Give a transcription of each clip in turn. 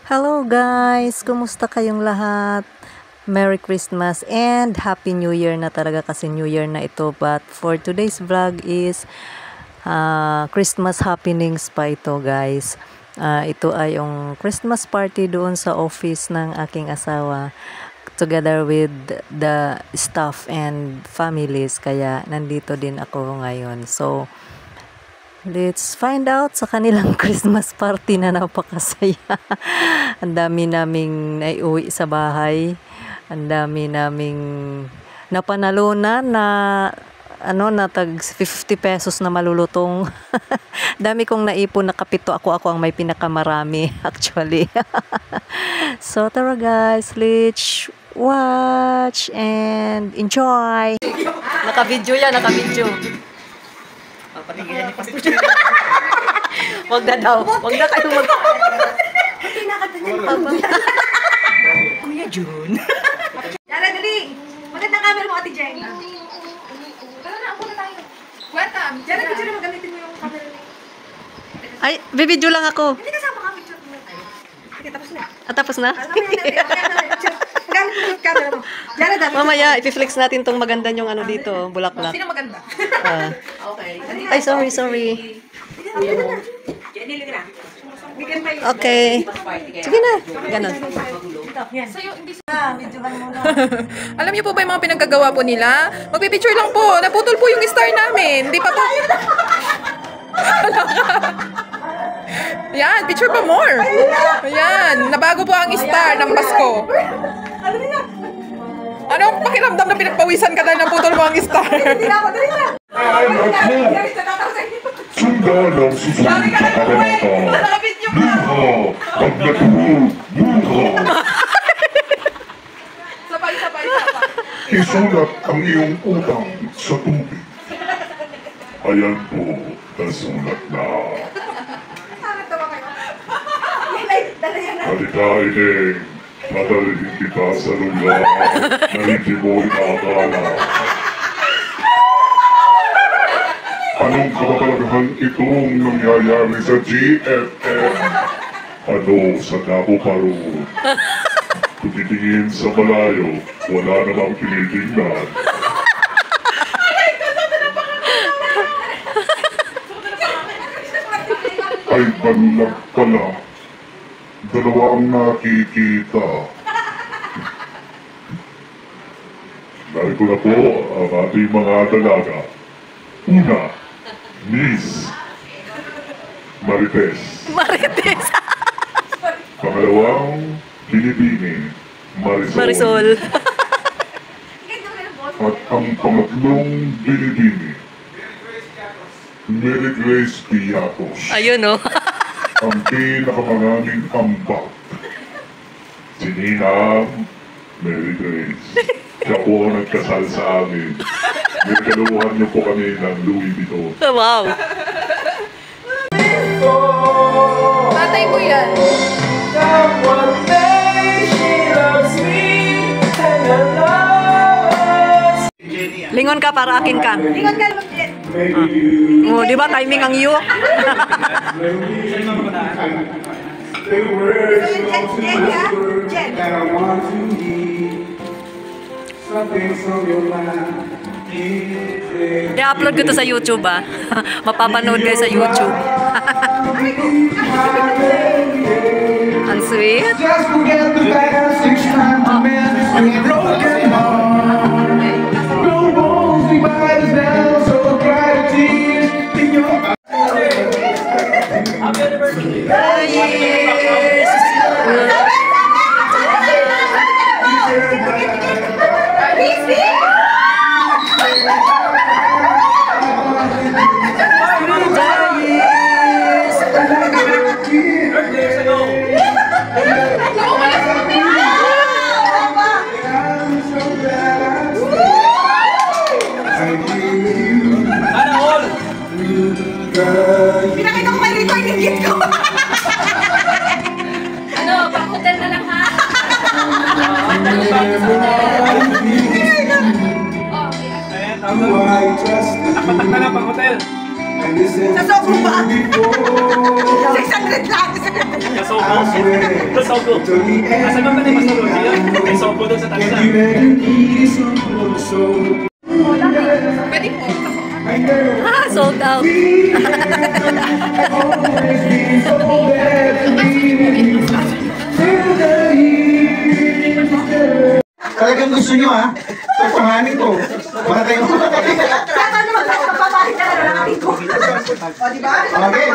Hello guys! Kumusta kayong lahat? Merry Christmas and Happy New Year na talaga kasi New Year na ito. But for today's vlog is Christmas happenings pa ito guys. Ito ay yung Christmas party doon sa office ng aking asawa together with the staff and families. Kaya nandito din ako ngayon. So, let's find out sa kanilang Christmas party na napakasaya. Ang dami naming naiuwi sa bahay. Ang dami naming napanalunan na na tag 50 pesos na malulutong. Dami kong naipon na kapito. Ako ang may pinakamarami actually. So tara guys, let's watch and enjoy. Naka-video yan, naka-video. Wag na daw. Wag na kayo mag... Kuya Jun. Yara, dali. Magandang camera mo, Ate Jen. Tara na, ako na tayo. Welcome. Yara, picture na magamitin mo yung camera niya. Ay, bibidyo lang ako. Hindi kasama ka, picture mo. Okay, tapos na. Tapos na? Gamit mo yung camera mo. Yara, dapat. Mamaya, ipiflex natin tong maganda yung ano dito, bulaklak. Sino maganda? Okay. Ay, sorry. Jenny, liga na. Okay. Sige na. Ganon. Alam niyo po ba yung mga pinagkagawa po nila? Magpipicture lang po. Naputol po yung star namin. Hindi pa po. Yan, picture pa more. Ayan, nabago po ang star ng Pasko. Anong pakiramdam na pinagpawisan ka dahil naputol mo ang star? Sunda ng susunod sa kabanata. Luha! Pag natuhog, luha! Sabay. Isulat ang iyong utang sa tubig. Ayan po, nasulat na. Halika, Ineng. Madalihin kita sa lugar na hindi mo inaakala. Anong kababalagahan itong nangyayari sa GFM? Ano sa Davao pa roon? Kung titingin sa malayo, wala namang tinitingnan. Ay balag pala. Dalawa ang nakikita. Narito na po ang ating mga dalaga. Una, Miss Marites. Pangalawang, Binibini Marisol. At ang pangatlong Binibini, Mary Grace Piatos. Ayun o. Ang pinakamaraming ambak. Si Ninang Mary Grace. Siya po ang nagkasal sa amin. Nagkaluhan niyo po kami ng Louis Vuitton. Wow. Tatay ko yan. Lingon ka para akin ka. Lingon ka, Jen. Oh, di ba timing ang iyo? Jen. I-upload ko to sa YouTube Mapapanood kayo sa YouTube. Ang sweet. Just forget the past, each time I met with a broken heart. No walls divide us now, so dry the tears in your eyes. Pinakita ko kayo rito, inigit ko. Ano, pang-hotel na lang ha? Patak na lang pang hotel. Sa sobo ba? 600 lang. Sogo. Sogo. Nasagot na ni Pastor Rosie yun. May Sogo doon sa tansa. Pwede po. Sold out. Talagang gusto nyo ha? Tutuhanin ko. Wala tayong O, diba? Okay.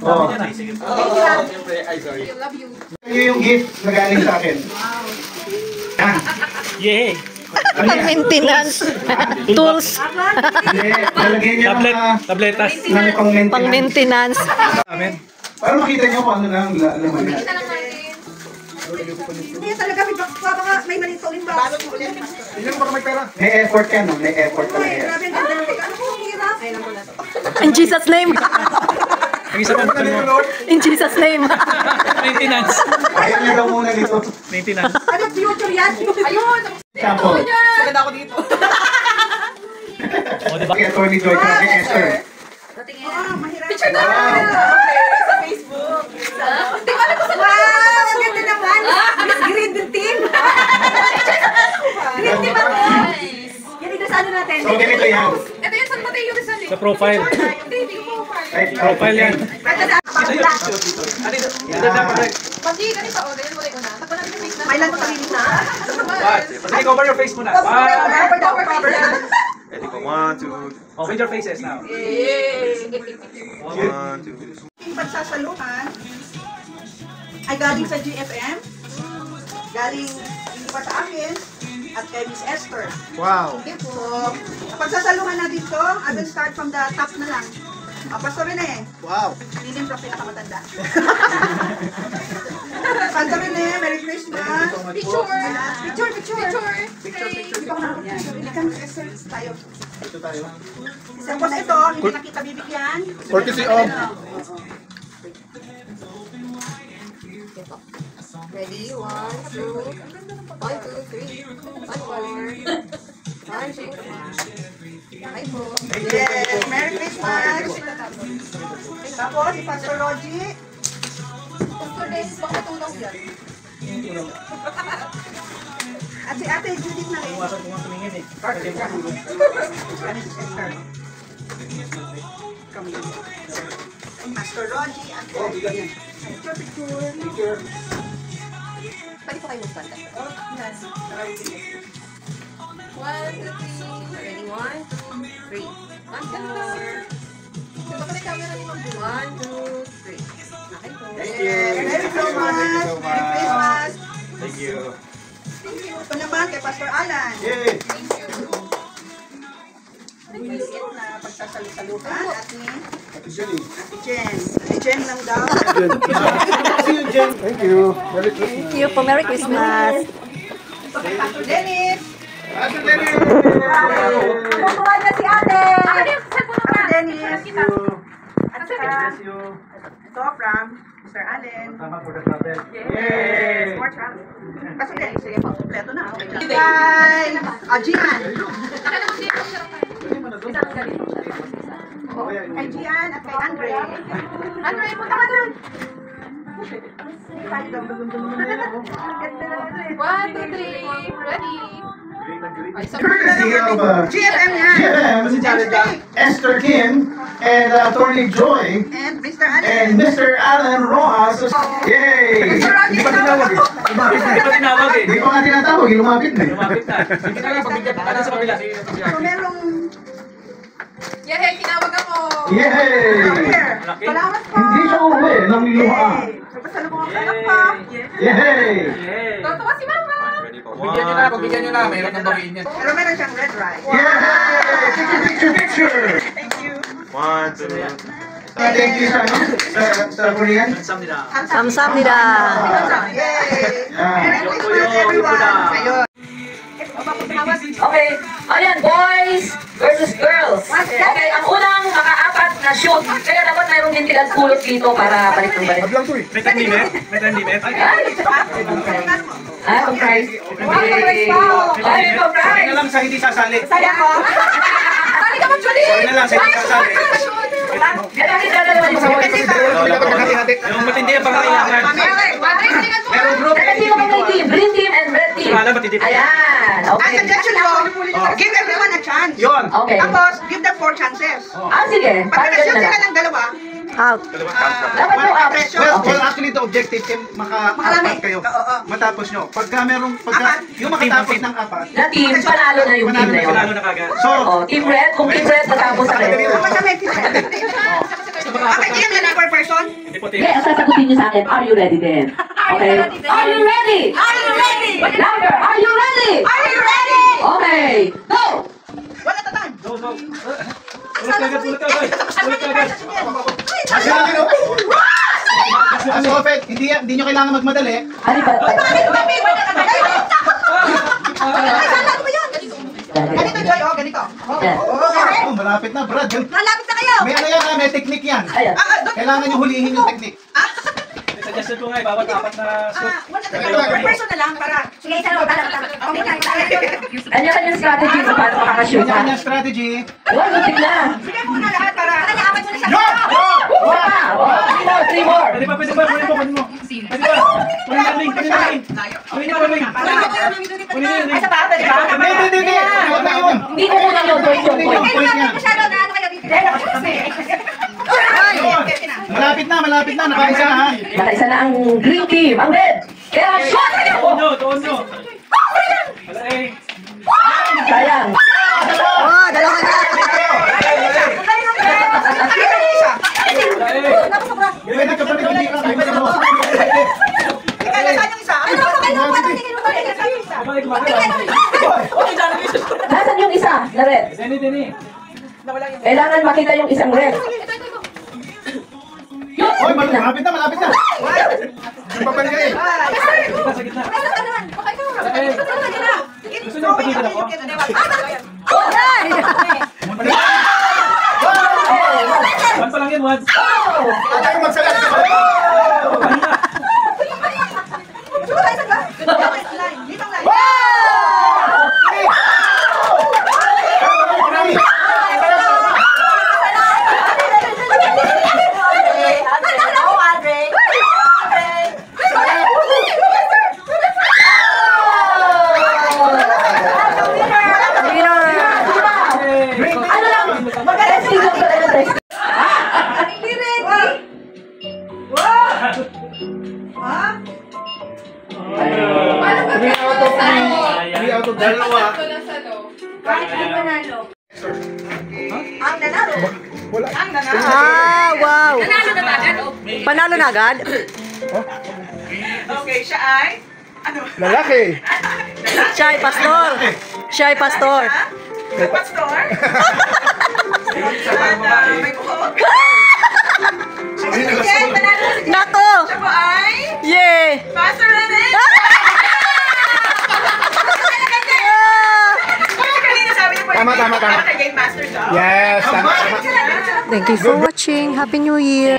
Oh. I love you. Ito yung gift na galing sa akin. Ah. Yay! Pang-maintenance. Tools. Lalagyan niya ng Tabletas. pang-maintenance. Pang-maintenance. Amen. Para makita niyo kung ano na ang laman niya. Kita lang natin. Hindi talaga, may manito ulit ba? May effort ka, no? May effort talaga yan. Grabe, ang ganda ng teka. Ano kung hirap? Ay, lang ko na to. In Jesus' name. Ang isa pa mo. In Jesus' name. Maintenance. Ayaw niya daw muna dito. Maintenance. Ano, future yan? Ayun! Sample. Sagad ako dito. O, diba? Kaya Tony Joy ka kay Esther. Oo, mahirap. Picture na! Sa Facebook. Di ba alam ko sa Wow, ang ganda naman. Miss Green Team. Green Team ako. Yan dito sa ano natin. So, ganito yan. Ito yung San Mateo Rizal. Sa profile. Hindi, hindi ko profile. Ay, Profile yan. Pati, ganito. O, ganyan mo rin ko na. Takbo namin yung face na. May lang kami na. Take over your face muna. Cover yan. Ready ko, 1, 2, Oh, with your faces now. Yung pagsasaluhan ay galing sa GFM, galing hindi pa sa akin, at kay Miss Esther. Wow. So, pagsasaluhan na dito, I will start from the top na lang. Pastor Rene. Wow. Hindi din prof pinakamatanda. Pastor Rene, Merry Christmas. Picture. Picture. Picture. Hindi ko na Hindi ka Miss Esther tayo. Ito tayo. Tapos ito, hindi na kita bibigyan. Courtesy of Ready? 1, 2, 1, 2, 3, 1, 4, 1, 2, 3, 4. Yes, Merry Christmas. Tapos, si Pastor Rogie. Pastor Dennis, baka matulog yan. At si Ate Judith na rin. Iwasan ko nga tumingin eh. Pastor Rogie at picture. Pwede po kayo mag-stand up. Yes. 1, 2, 3. Ready? 1, 2, 3. 1 more. Diba ka na camera ni Ma'am? 1, 2, 3. Okay po. Merry Christmas. Merry Christmas. thank you. Ito naman kay Pastor Alan. Yay! Thank you. Maliit na pagsasalusaluhan at ni Ate Jenny. Ate Jen. Ate Jen lang daw. Thank you. Merry Christmas. Thank you po. Merry Christmas. Kay Pastor Dennis. Ate Jenny! Tutuwa niya si Ate. Ate Dennis. At saka, ito from Mr. Allen. Tama for the travel. Yes. More travel. Kasi sige po, kompleto na. Okay lang. Kay Gian. Kay Gian at kay Andre. Andre, punta ka dun. 1, 2, 3. Ready? Ay, sorry. Courtesy of GFM yan. GFM, Esther Kim, and Attorney Joy, And Mr. Allen. and Mr. Alan Rojas. Yay! Hindi pa tinawag eh. Hindi pa tinawag eh. Hindi pa nga tinatawag, lumapit na eh. Lumapit na. Sige na lang, pagbigyan. Ano sa kabila? So merong Yehey, kinawag ako. Yay! here. Salamat po. Hindi siya uwi ng luhaan. Yay. So pasalubong ang anak ko. Yay! Yay! Tutuwa si Mama. Ready ko, Pagbigyan nyo na, pagbigyan nyo na. Mayroon ng bawiin yan. Pero meron siyang red rice. Yay! Picture! Thank you. 1, 2, Thank you sa ano? Sa Korean? Sam nila. Samsamnida. Yay! Ah. Merry Christmas everyone. Ayun. Okay, ayan, boys versus girls. Okay, ang unang makaapat na shoot. Kaya dapat mayroon din tilang pulot dito para balik ng balik. May 10 limit? May 10 limit? Ay, pang prize. Ay, pang Sorry prize. na lang sa hindi sasali. Saya ko. Sali ka, Ma'am Julie. Sorry na lang sa hindi sasali. Ito ang dalawa yung boys. Yung matindi ang pangangailangan. Teka, sino ba may team? Green team and red team. Wala, matindi pa. Ayan. Ang Okay. suggestion ko, give everyone a chance. Yun. Okay. Tapos, give them 4 chances. Sige. Pag Parang nag-shoot ganun na sila lang. ng dalawa, Out. Dapat mo up. Well, actually, the objective is maka-apat kayo. Matapos nyo. Pagka yung makatapos ng apat. Na team, panalo na yung team na yun. Panalo na kagad. So, Team red, kung team red, matapos sa red. okay, team na per person. Hindi po Okay, team. ang sasagutin niyo sa akin, are you ready then? Okay. Are you ready? Are you ready? Louder, are you ready? Are you ready? Okay, go! Wala tatan. Go, go. Ulit kagad, ulit kagad. Ulit kagad. as often, hindi nyo kailangan magmadali. Ano ba? Ganito, Joy. Oh, ganito. Yan. Oh, malapit na, Brad. Malapit na kayo. May ano yan, may technique yan. Ayan. Kailangan nyo hulihin yung technique. Suggestion ko nga, bawat apat na shoot. Wala tatan. Per person na lang para. Sige, isa lang. Kanya-kanyang strategy sa paano makakashoot ka. Kanya-kanya strategy. Wow, lutik na. Sige muna lahat para. Apat mo na siya. Three more. Pwede pa, pwede pa, pwede pa, pwede mo. Pwede pa. Pwede na ring, pwede na ring. Pwede na ring. Pwede na ring. Isa pa, pwede pa. Hindi. Huwag na yun. Hindi ko muna yung point yung point. Point yan. Masyado na ano kayo dito. Malapit na. Nakaisa na ha. Nakaisa na ang green team, ang red. Kaya shot! Doon nyo. Wala eh. Sayang. Oh, dalawa na. Pwede ka pa rin hindi ka. Pwede mo. Nasaan yung isa na red? Dini. Kailangan makita yung isang red. Hoy, malapit na. Yung papalgay. Sa gitna. Gusto nyo pagitan ako? One pa lang yan, once. Ayaw magsalat ka. Ano lang? Mag-testing lang pala ng testing. Three out of dalawa. Ah, wow. Panalo na agad? Okay, siya ay? Lalaki. Siya ay pastor. Siya ay pastor. Pastor? May buhok. Nako! Siya po ay? Yeah! Pastor Rene? Kanina sabi niyo po, Tama. kay Game Master siya. Yes, tama. Thank you for watching. Happy New Year!